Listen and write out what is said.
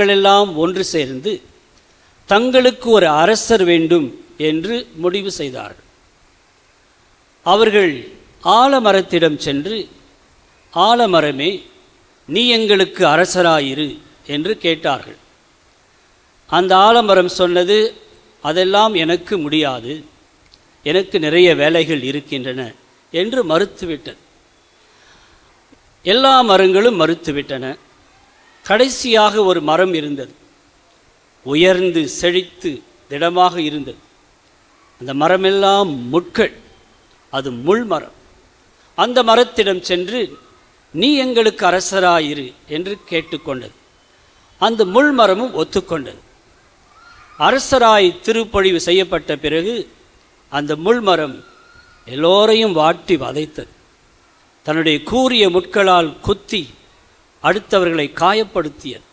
எல்லாம் ஒன்று சேர்ந்து தங்களுக்கு ஒரு அரசர் வேண்டும் என்று முடிவு செய்தார்கள். அவர்கள் ஆலமரத்திடம் சென்று, ஆலமரமே, நீ எங்களுக்கு அரசராயிரு என்று கேட்டார்கள். அந்த ஆலமரம் சொன்னது, அதெல்லாம் எனக்கு முடியாது, எனக்கு நிறைய வேலைகள் இருக்கின்றன என்று மறுத்துவிட்டது. எல்லா மரங்களும் மறுத்துவிட்டன. கடைசியாக ஒரு மரம் இருந்தது, உயர்ந்து செழித்து திடமாக இருந்தது. அந்த மரமெல்லாம் முட்கள், அது முள் மரம். அந்த மரத்திடம் சென்று, நீ எங்களுக்கு அரசராயிரு என்று கேட்டுக்கொண்டது. அந்த முள் மரமும் ஒத்துக்கொண்டது. அரசராய் திருப்பொழிவு செய்யப்பட்ட பிறகு அந்த முள் மரம் எல்லோரையும் வாட்டி வதைத்தது. தன்னுடைய கூரிய முட்களால் குத்தி அடுத்தவர்களை காயப்படுத்தியது.